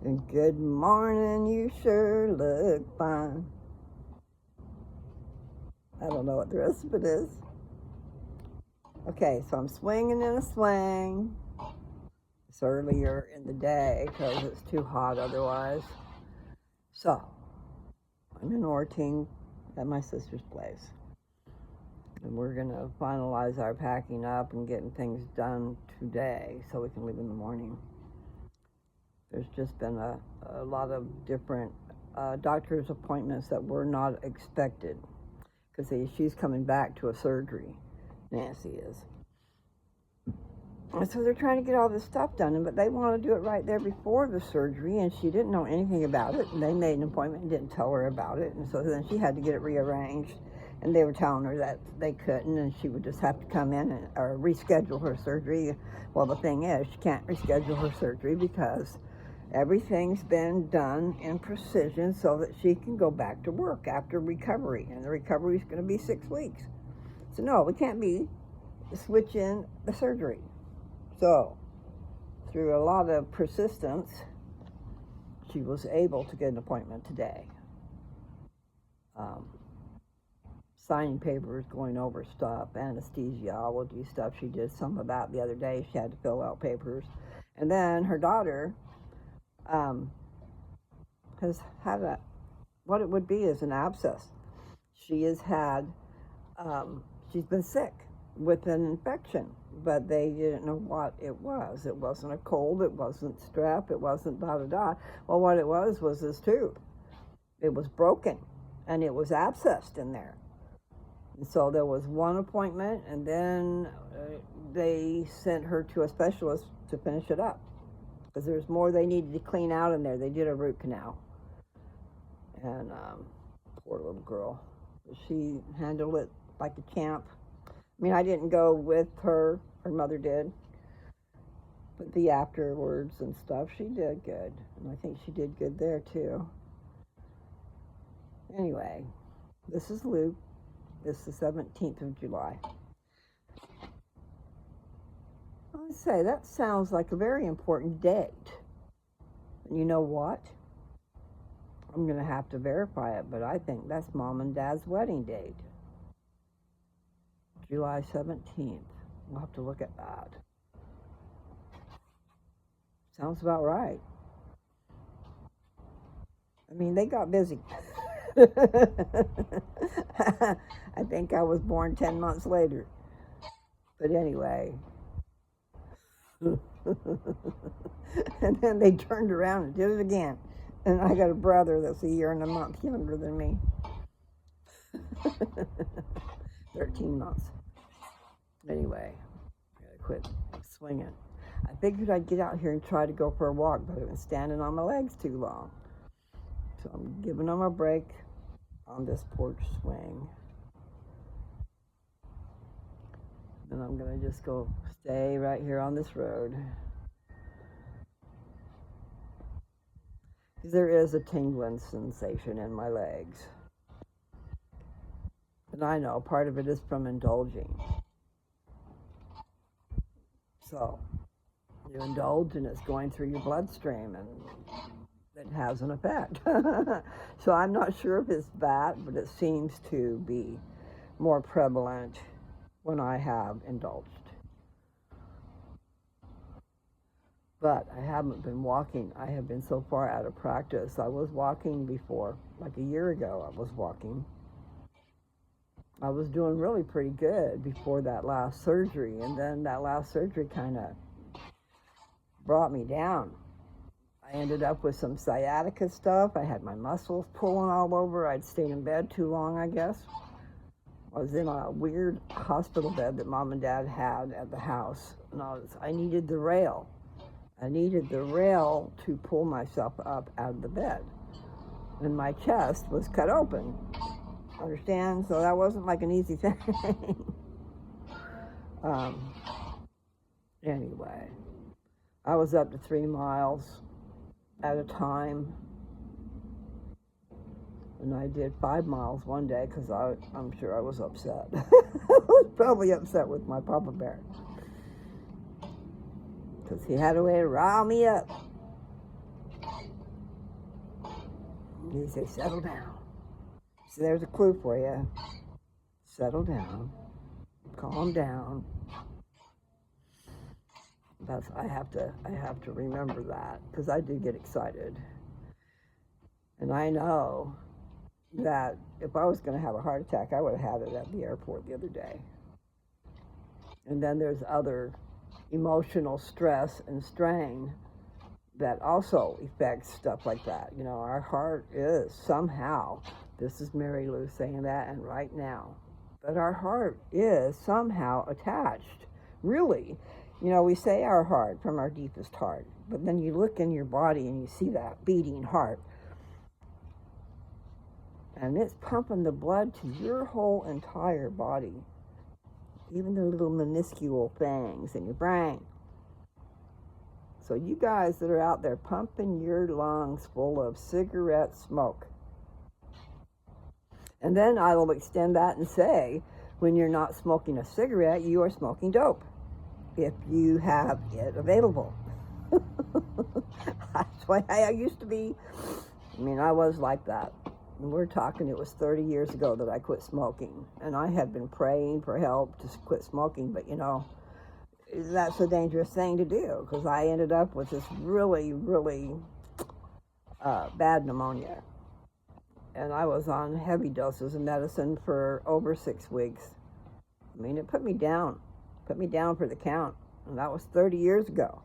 And good morning, you sure look fine. I don't know what the rest of it is. Okay, so I'm swinging in a swing. It's earlier in the day because it's too hot otherwise. So, I'm in Orting at my sister's place. And we're going to finalize our packing up and getting things done today so we can leave in the morning. There's just been a lot of different doctor's appointments that were not expected because she's coming back to a surgery. Nancy is. And so they're trying to get all this stuff done, but they want to do it right there before the surgery, and she didn't know anything about it, and they made an appointment and didn't tell her about it, and so then she had to get it rearranged, and they were telling her that they couldn't, and she would just have to come in or reschedule her surgery. Well, the thing is, she can't reschedule her surgery because everything's been done in precision so that she can go back to work after recovery, and the recovery is going to be 6 weeks. So no, we can't be switching the surgery. So, through a lot of persistence, she was able to get an appointment today. Signing papers, going over stuff, anesthesiology stuff. She did some of that the other day. She had to fill out papers. And then her daughter has had what it would be is an abscess. She has had, she's been sick with an infection, but they didn't know what it was. It wasn't a cold, it wasn't strep, it wasn't da-da-da. Well, what it was this tooth. It was broken, and it was abscessed in there. And so there was one appointment, and then they sent her to a specialist to finish it up, because there's more they needed to clean out in there. They did a root canal. And poor little girl. She handled it like a champ. I mean, I didn't go with her. Her mother did. But the afterwards and stuff, she did good. And I think she did good there, too. Anyway, this is Luke. This is the 17th of July. I would say that sounds like a very important date. And you know what? I'm going to have to verify it, but I think that's Mom and Dad's wedding date. July 17th. We'll have to look at that. Sounds about right. I mean, they got busy. I think I was born 10 months later. But anyway. And then they turned around and did it again. And I got a brother that's a year and a month younger than me. 13 months. Anyway, I gotta quit swinging. I figured I'd get out here and try to go for a walk, but I've been standing on my legs too long. So I'm giving them a break on this porch swing. And I'm gonna just go stay right here on this road. Because there is a tingling sensation in my legs. And I know part of it is from indulging. So, you indulge and it's going through your bloodstream and it has an effect. So I'm not sure if it's that, but it seems to be more prevalent when I have indulged. But I haven't been walking. I have been so far out of practice. I was walking before, like a year ago I was walking. I was doing really pretty good before that last surgery, and then that last surgery kind of brought me down. I ended up with some sciatica stuff. I had my muscles pulling all over. I'd stayed in bed too long, I guess. I was in a weird hospital bed that Mom and Dad had at the house, and I needed the rail. I needed the rail to pull myself up out of the bed. And my chest was cut open. Understand? So that wasn't like an easy thing. Anyway, I was up to 3 miles at a time. And I did 5 miles one day because I'm sure I was upset. I was probably upset with my Papa Bear. Because he had a way to rile me up. He said, settle down. So there's a clue for you. Settle down. Calm down. I have to remember that, because I do get excited. And I know that if I was going to have a heart attack, I would have had it at the airport the other day. And then there's other emotional stress and strain that also affects stuff like that. You know, our heart is somehow, this is Mary Lou saying that, and right now, but our heart is somehow attached, really. You know, we say our heart from our deepest heart, but then you look in your body and you see that beating heart. And it's pumping the blood to your whole entire body, even the little minuscule things in your brain. So you guys that are out there pumping your lungs full of cigarette smoke. And then I will extend that and say, when you're not smoking a cigarette, you are smoking dope, if you have it available. That's why I used to be, I was like that. And we're talking, it was 30 years ago that I quit smoking. And I had been praying for help to quit smoking, but that's a dangerous thing to do, because I ended up with this really, really bad pneumonia. And I was on heavy doses of medicine for over 6 weeks. It put me down for the count. And that was 30 years ago.